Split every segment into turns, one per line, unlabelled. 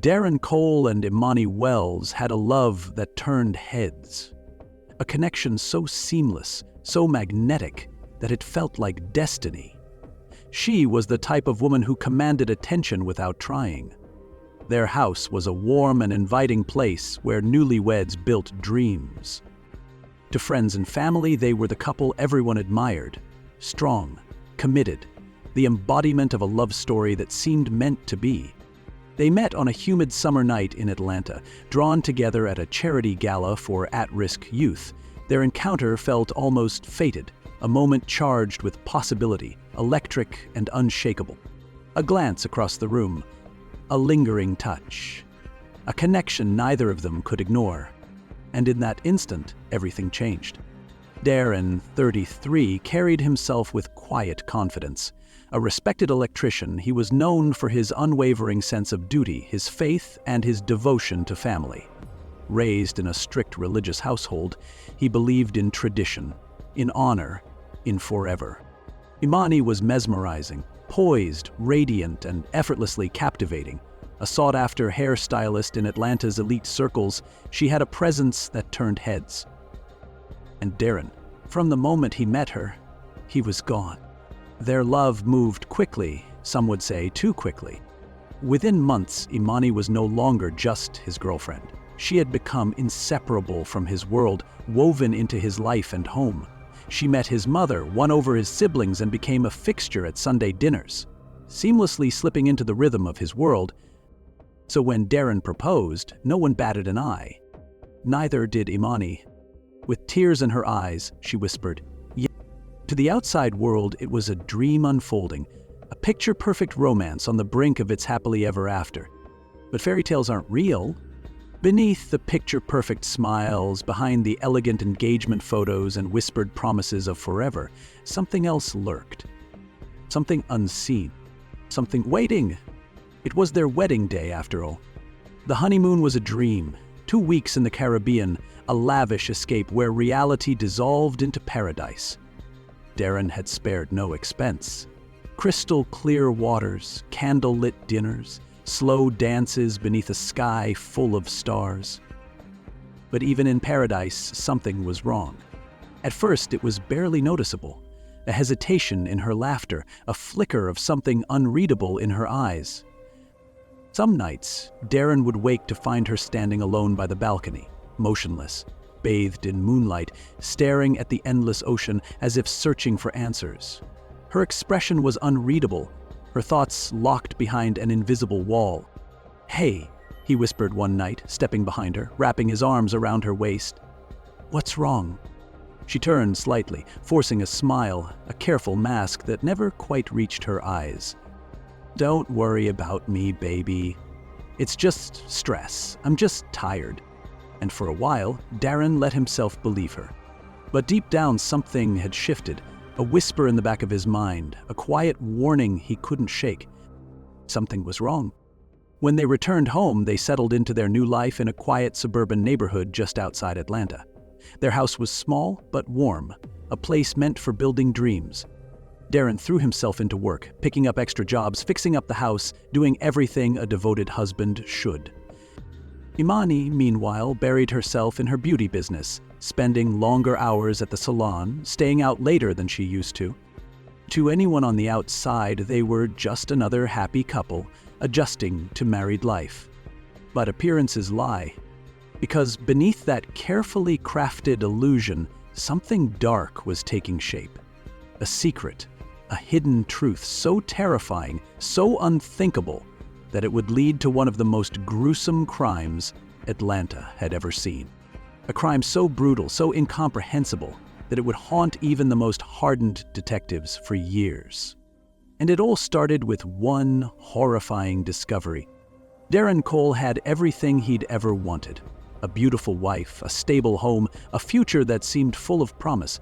Darren Cole and Imani Wells had a love that turned heads. A connection so seamless, so magnetic, that it felt like destiny. She was the type of woman who commanded attention without trying. Their house was a warm and inviting place where newlyweds built dreams. To friends and family, they were the couple everyone admired. Strong, committed, the embodiment of a love story that seemed meant to be. They met on a humid summer night in Atlanta, drawn together at a charity gala for at-risk youth. Their encounter felt almost fated, a moment charged with possibility, electric and unshakable. A glance across the room, a lingering touch, a connection neither of them could ignore. And in that instant, everything changed. Darren, 33, carried himself with quiet confidence. A respected electrician, he was known for his unwavering sense of duty, his faith, and his devotion to family. Raised in a strict religious household, he believed in tradition, in honor, in forever. Imani was mesmerizing, poised, radiant, and effortlessly captivating. A sought-after hairstylist in Atlanta's elite circles, she had a presence that turned heads. And Darren, from the moment he met her, he was gone. Their love moved quickly, some would say too quickly. Within months, Imani was no longer just his girlfriend. She had become inseparable from his world, woven into his life and home. She met his mother, won over his siblings, and became a fixture at Sunday dinners, seamlessly slipping into the rhythm of his world. So when Darren proposed, no one batted an eye. Neither did Imani. With tears in her eyes, she whispered, "Yes." To the outside world, it was a dream unfolding, a picture-perfect romance on the brink of its happily ever after. But fairy tales aren't real. Beneath the picture-perfect smiles, behind the elegant engagement photos and whispered promises of forever, something else lurked. Something unseen. Something waiting. It was their wedding day, after all. The honeymoon was a dream. 2 weeks in the Caribbean, a lavish escape where reality dissolved into paradise. Darren had spared no expense. Crystal clear waters, candle-lit dinners, slow dances beneath a sky full of stars. But even in paradise, something was wrong. At first, it was barely noticeable. A hesitation in her laughter, a flicker of something unreadable in her eyes. Some nights, Darren would wake to find her standing alone by the balcony, motionless, bathed in moonlight, staring at the endless ocean as if searching for answers. Her expression was unreadable, her thoughts locked behind an invisible wall. "Hey," he whispered one night, stepping behind her, wrapping his arms around her waist. "What's wrong?" She turned slightly, forcing a smile, a careful mask that never quite reached her eyes. "Don't worry about me, baby. It's just stress. I'm just tired." And for a while, Darren let himself believe her. But deep down, something had shifted. A whisper in the back of his mind, a quiet warning he couldn't shake. Something was wrong. When they returned home, they settled into their new life in a quiet suburban neighborhood just outside Atlanta. Their house was small but warm, a place meant for building dreams. Darren threw himself into work, picking up extra jobs, fixing up the house, doing everything a devoted husband should. Imani, meanwhile, buried herself in her beauty business, spending longer hours at the salon, staying out later than she used to. To anyone on the outside, they were just another happy couple, adjusting to married life. But appearances lie, because beneath that carefully crafted illusion, something dark was taking shape. A secret, a hidden truth so terrifying, so unthinkable, that it would lead to one of the most gruesome crimes Atlanta had ever seen. A crime so brutal, so incomprehensible, that it would haunt even the most hardened detectives for years. And it all started with one horrifying discovery. Darren Cole had everything he'd ever wanted. A beautiful wife, a stable home, a future that seemed full of promise.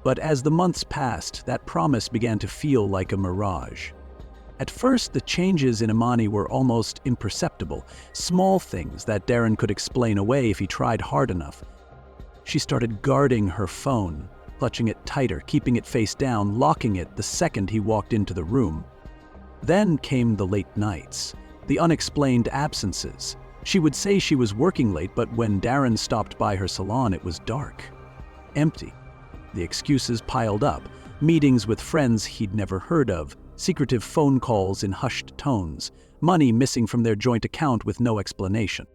But as the months passed, that promise began to feel like a mirage. At first, the changes in Imani were almost imperceptible, small things that Darren could explain away if he tried hard enough. She started guarding her phone, clutching it tighter, keeping it face down, locking it the second he walked into the room. Then came the late nights, the unexplained absences. She would say she was working late, but when Darren stopped by her salon, it was dark, empty. The excuses piled up, meetings with friends he'd never heard of, secretive phone calls in hushed tones, money missing from their joint account with no explanation.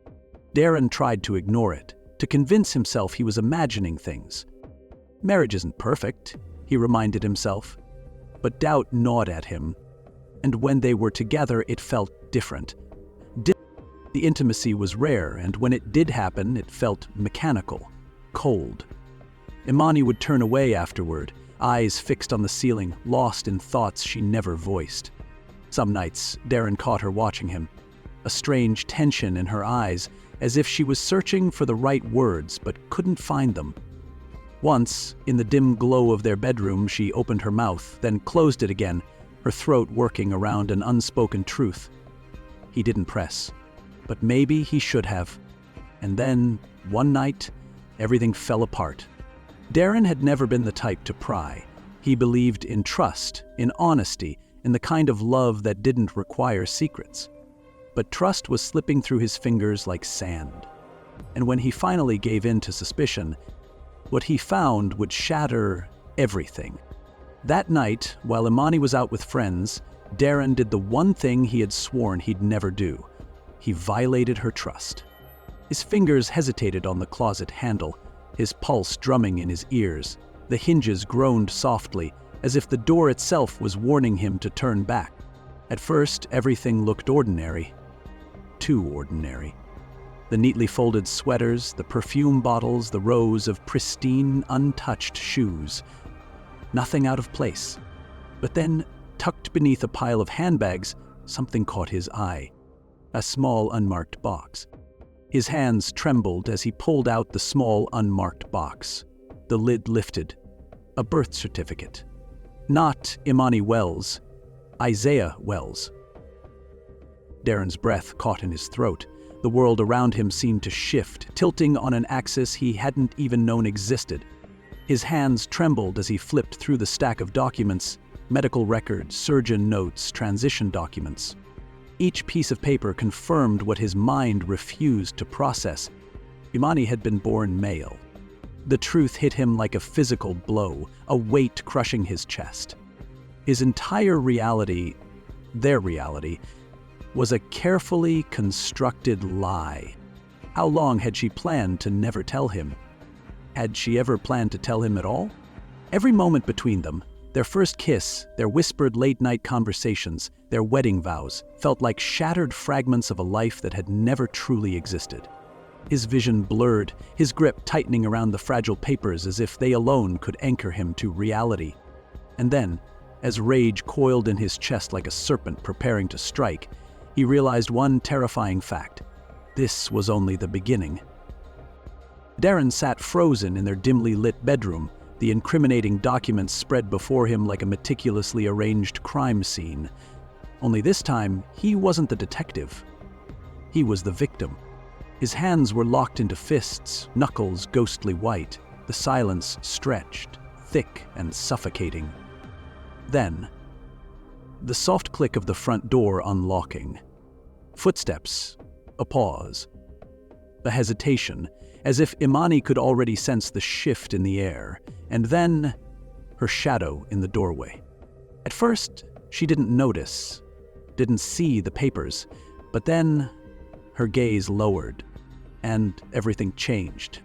Darren tried to ignore it, to convince himself he was imagining things. Marriage isn't perfect, he reminded himself. But doubt gnawed at him, and when they were together, it felt different. The intimacy was rare, and when it did happen, it felt mechanical, cold. Imani would turn away afterward, eyes fixed on the ceiling, lost in thoughts she never voiced. Some nights, Darren caught her watching him, a strange tension in her eyes, as if she was searching for the right words but couldn't find them. Once, in the dim glow of their bedroom, she opened her mouth, then closed it again, her throat working around an unspoken truth. He didn't press, but maybe he should have. And then, one night, everything fell apart. Darren had never been the type to pry. He believed in trust, in honesty, in the kind of love that didn't require secrets. But trust was slipping through his fingers like sand. And when he finally gave in to suspicion, what he found would shatter everything. That night, while Imani was out with friends, Darren did the one thing he had sworn he'd never do. He violated her trust. His fingers hesitated on the closet handle, his pulse drumming in his ears. The hinges groaned softly, as if the door itself was warning him to turn back. At first, everything looked ordinary. Too ordinary. The neatly folded sweaters, the perfume bottles, the rows of pristine, untouched shoes. Nothing out of place. But then, tucked beneath a pile of handbags, something caught his eye. A small, unmarked box. His hands trembled as he pulled out the small, unmarked box. The lid lifted. A birth certificate. Not Imani Wells, Isaiah Wells. Darren's breath caught in his throat. The world around him seemed to shift, tilting on an axis he hadn't even known existed. His hands trembled as he flipped through the stack of documents, medical records, surgeon notes, transition documents. Each piece of paper confirmed what his mind refused to process. Imani had been born male. The truth hit him like a physical blow, a weight crushing his chest. His entire reality, their reality, was a carefully constructed lie. How long had she planned to never tell him? Had she ever planned to tell him at all? Every moment between them, their first kiss, their whispered late-night conversations, their wedding vows, felt like shattered fragments of a life that had never truly existed. His vision blurred, his grip tightening around the fragile papers as if they alone could anchor him to reality. And then, as rage coiled in his chest like a serpent preparing to strike, he realized one terrifying fact. This was only the beginning. Darren sat frozen in their dimly lit bedroom, the incriminating documents spread before him like a meticulously arranged crime scene. Only this time, he wasn't the detective. He was the victim. His hands were locked into fists, knuckles ghostly white, the silence stretched, thick and suffocating. Then, the soft click of the front door unlocking. Footsteps, a pause, a hesitation, as if Imani could already sense the shift in the air, and then her shadow in the doorway. At first, she didn't notice, didn't see the papers, but then her gaze lowered, and everything changed.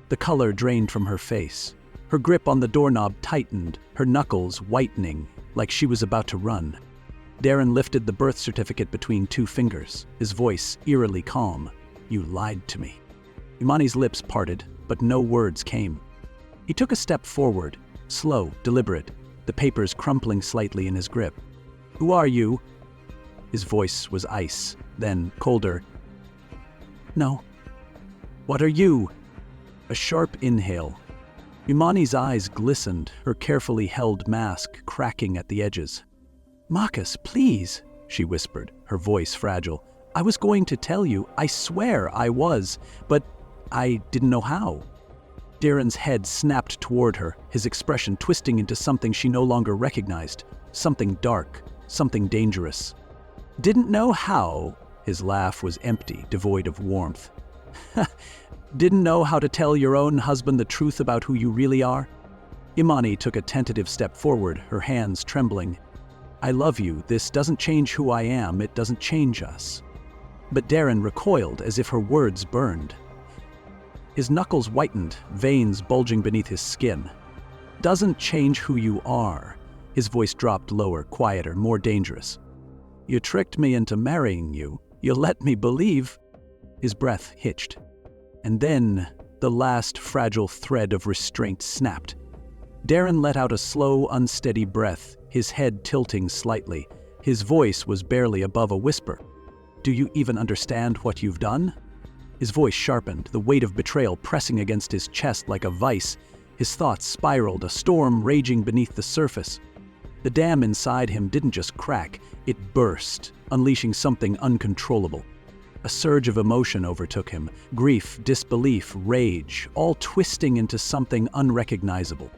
The color drained from her face. Her grip on the doorknob tightened, her knuckles whitening, like she was about to run. Darren lifted the birth certificate between two fingers, his voice eerily calm. "You lied to me." Imani's lips parted, but no words came. He took a step forward, slow, deliberate, the papers crumpling slightly in his grip. "Who are you?" His voice was ice, then colder. "No." "What are you?" A sharp inhale. Imani's eyes glistened, her carefully held mask cracking at the edges. "Marcus, please," she whispered, her voice fragile. "I was going to tell you, I swear I was, but I didn't know how." Darren's head snapped toward her, his expression twisting into something she no longer recognized, something dark, something dangerous. Didn't know how. His laugh was empty, devoid of warmth. Didn't know how to tell your own husband the truth about who you really are? Imani took a tentative step forward, her hands trembling. I love you. This doesn't change who I am. It doesn't change us. But Darren recoiled as if her words burned. His knuckles whitened, veins bulging beneath his skin. Doesn't change who you are. His voice dropped lower, quieter, more dangerous. You tricked me into marrying you. You let me believe. His breath hitched. And then the last fragile thread of restraint snapped. Darren let out a slow, unsteady breath, his head tilting slightly. His voice was barely above a whisper. Do you even understand what you've done? His voice sharpened, the weight of betrayal pressing against his chest like a vice. His thoughts spiraled, a storm raging beneath the surface. The dam inside him didn't just crack, it burst, unleashing something uncontrollable. A surge of emotion overtook him, grief, disbelief, rage, all twisting into something unrecognizable.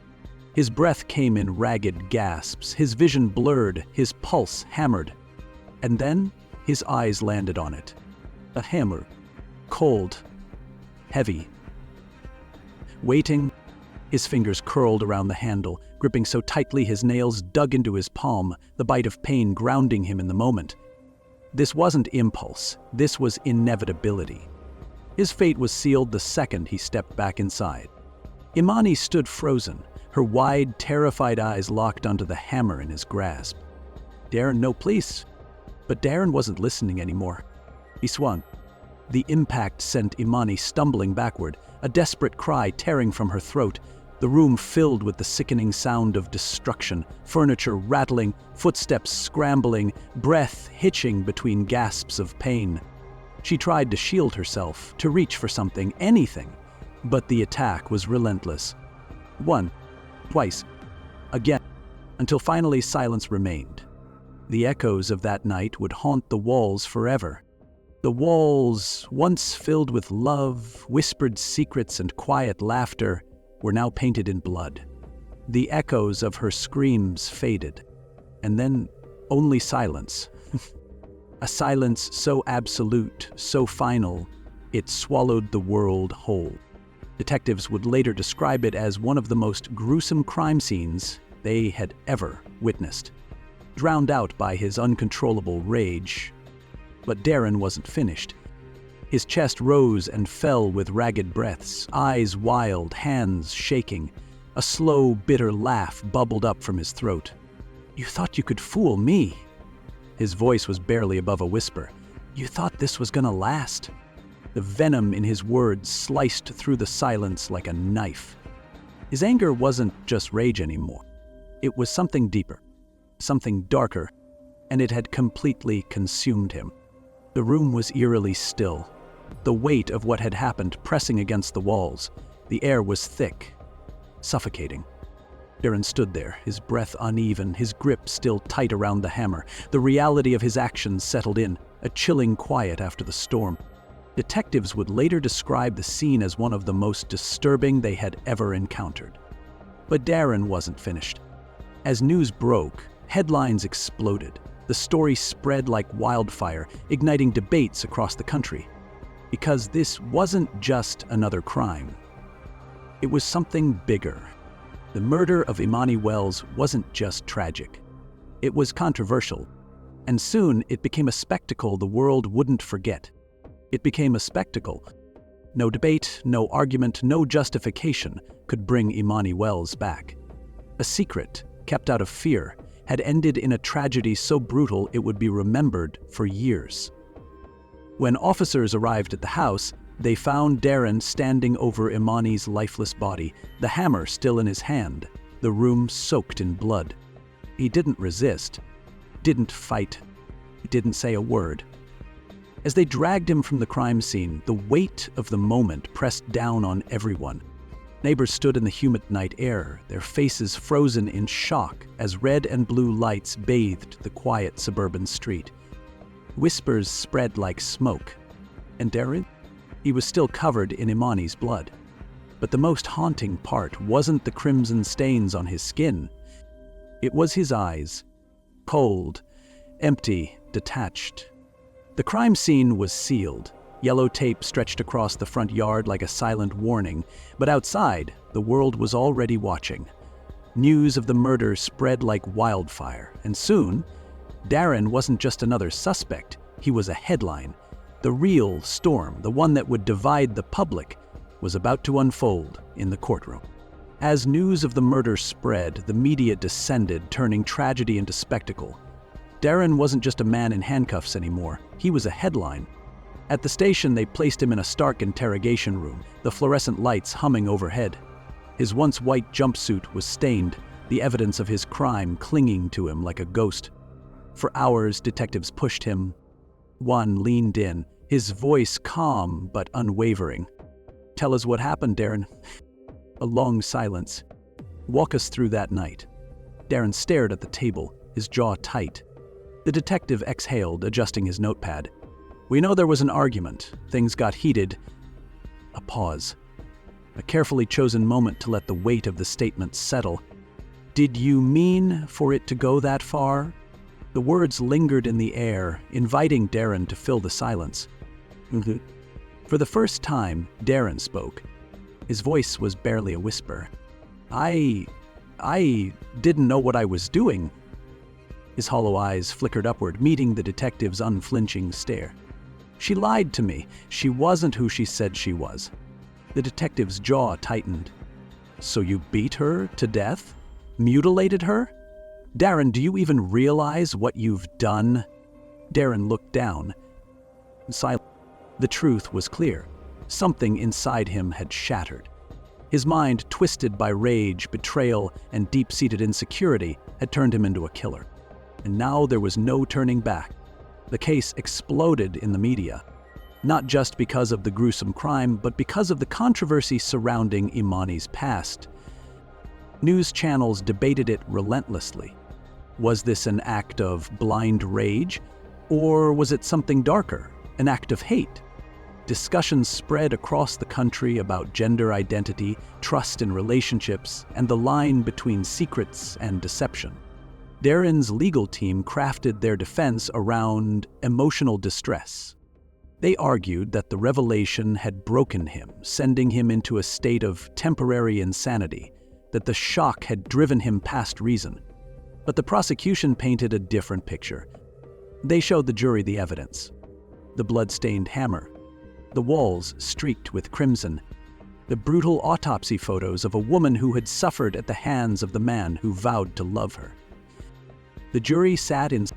His breath came in ragged gasps, his vision blurred, his pulse hammered. And then his eyes landed on it. A hammer, cold, heavy. Waiting, his fingers curled around the handle, gripping so tightly his nails dug into his palm, the bite of pain grounding him in the moment. This wasn't impulse, this was inevitability. His fate was sealed the second he stepped back inside. Imani stood frozen, her wide, terrified eyes locked onto the hammer in his grasp. Darren, no, please. But Darren wasn't listening anymore. He swung. The impact sent Imani stumbling backward, a desperate cry tearing from her throat. The room filled with the sickening sound of destruction, furniture rattling, footsteps scrambling, breath hitching between gasps of pain. She tried to shield herself, to reach for something, anything. But the attack was relentless. One, twice, again, until finally silence remained. The echoes of that night would haunt the walls forever. The walls, once filled with love, whispered secrets, and quiet laughter, were now painted in blood. The echoes of her screams faded, and then only silence. A silence so absolute, so final, it swallowed the world whole. Detectives would later describe it as one of the most gruesome crime scenes they had ever witnessed. Drowned out by his uncontrollable rage. But Darren wasn't finished. His chest rose and fell with ragged breaths, eyes wild, hands shaking. A slow, bitter laugh bubbled up from his throat. You thought you could fool me. His voice was barely above a whisper. You thought this was gonna last. The venom in his words sliced through the silence like a knife. His anger wasn't just rage anymore. It was something deeper, something darker, and it had completely consumed him. The room was eerily still, the weight of what had happened pressing against the walls. The air was thick, suffocating. Darren stood there, his breath uneven, his grip still tight around the hammer. The reality of his actions settled in, a chilling quiet after the storm. Detectives would later describe the scene as one of the most disturbing they had ever encountered. But Darren wasn't finished. As news broke, headlines exploded. The story spread like wildfire, igniting debates across the country. Because this wasn't just another crime. It was something bigger. The murder of Imani Wells wasn't just tragic. It was controversial. And soon it became a spectacle the world wouldn't forget. It became a spectacle. No debate, no argument, no justification could bring Imani Wells back. A secret, kept out of fear, had ended in a tragedy so brutal it would be remembered for years. When officers arrived at the house, they found Darren standing over Imani's lifeless body, the hammer still in his hand, the room soaked in blood. He didn't resist, didn't fight, he didn't say a word. As they dragged him from the crime scene, the weight of the moment pressed down on everyone. Neighbors stood in the humid night air, their faces frozen in shock as red and blue lights bathed the quiet suburban street. Whispers spread like smoke. And Darren? He was still covered in Imani's blood. But the most haunting part wasn't the crimson stains on his skin. It was his eyes, cold, empty, detached. The crime scene was sealed. Yellow tape stretched across the front yard like a silent warning, but outside, the world was already watching. News of the murder spread like wildfire, and soon, Darren wasn't just another suspect, he was a headline. The real storm, the one that would divide the public, was about to unfold in the courtroom. As news of the murder spread, the media descended, turning tragedy into spectacle. Darren wasn't just a man in handcuffs anymore, he was a headline. At the station, they placed him in a stark interrogation room, the fluorescent lights humming overhead. His once white jumpsuit was stained, the evidence of his crime clinging to him like a ghost. For hours, detectives pushed him. One leaned in, his voice calm but unwavering. "Tell us what happened, Darren." A long silence. "Walk us through that night." Darren stared at the table, his jaw tight. The detective exhaled, adjusting his notepad. "We know there was an argument. Things got heated." A pause. A carefully chosen moment to let the weight of the statement settle. "Did you mean for it to go that far?" The words lingered in the air, inviting Darren to fill the silence. For the first time, Darren spoke. His voice was barely a whisper. I didn't know what I was doing." His hollow eyes flickered upward, meeting the detective's unflinching stare. "She lied to me. She wasn't who she said she was." The detective's jaw tightened. "So you beat her to death? Mutilated her? Darren, do you even realize what you've done?" Darren looked down. Silent. The truth was clear. Something inside him had shattered. His mind, twisted by rage, betrayal, and deep-seated insecurity, had turned him into a killer. And now there was no turning back. The case exploded in the media, not just because of the gruesome crime, but because of the controversy surrounding Imani's past. News channels debated it relentlessly. Was this an act of blind rage, or was it something darker, an act of hate? Discussions spread across the country about gender identity, trust in relationships, and the line between secrets and deception. Darren's legal team crafted their defense around emotional distress. They argued that the revelation had broken him, sending him into a state of temporary insanity, that the shock had driven him past reason. But the prosecution painted a different picture. They showed the jury the evidence. The blood-stained hammer, the walls streaked with crimson, the brutal autopsy photos of a woman who had suffered at the hands of the man who vowed to love her. The jury sat in,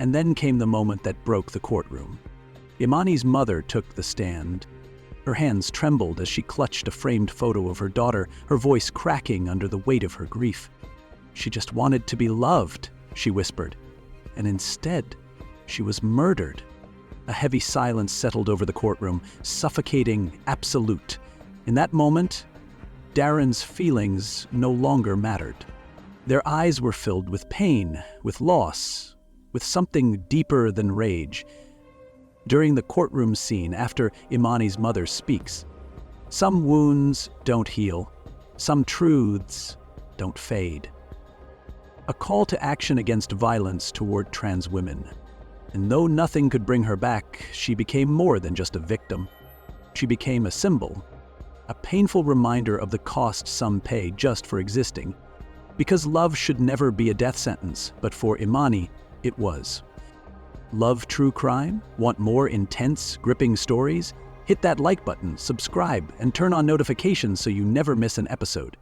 and then came the moment that broke the courtroom. Imani's mother took the stand. Her hands trembled as she clutched a framed photo of her daughter, her voice cracking under the weight of her grief. "She just wanted to be loved," she whispered. And instead, she was murdered. A heavy silence settled over the courtroom, suffocating, absolute. In that moment, Darren's feelings no longer mattered. Their eyes were filled with pain, with loss, with something deeper than rage. During the courtroom scene, after Imani's mother speaks, "Some wounds don't heal, some truths don't fade." A call to action against violence toward trans women. And though nothing could bring her back, she became more than just a victim. She became a symbol, a painful reminder of the cost some pay just for existing. Because love should never be a death sentence, but for Imani, it was. Love true crime? Want more intense, gripping stories? Hit that like button, subscribe, and turn on notifications so you never miss an episode.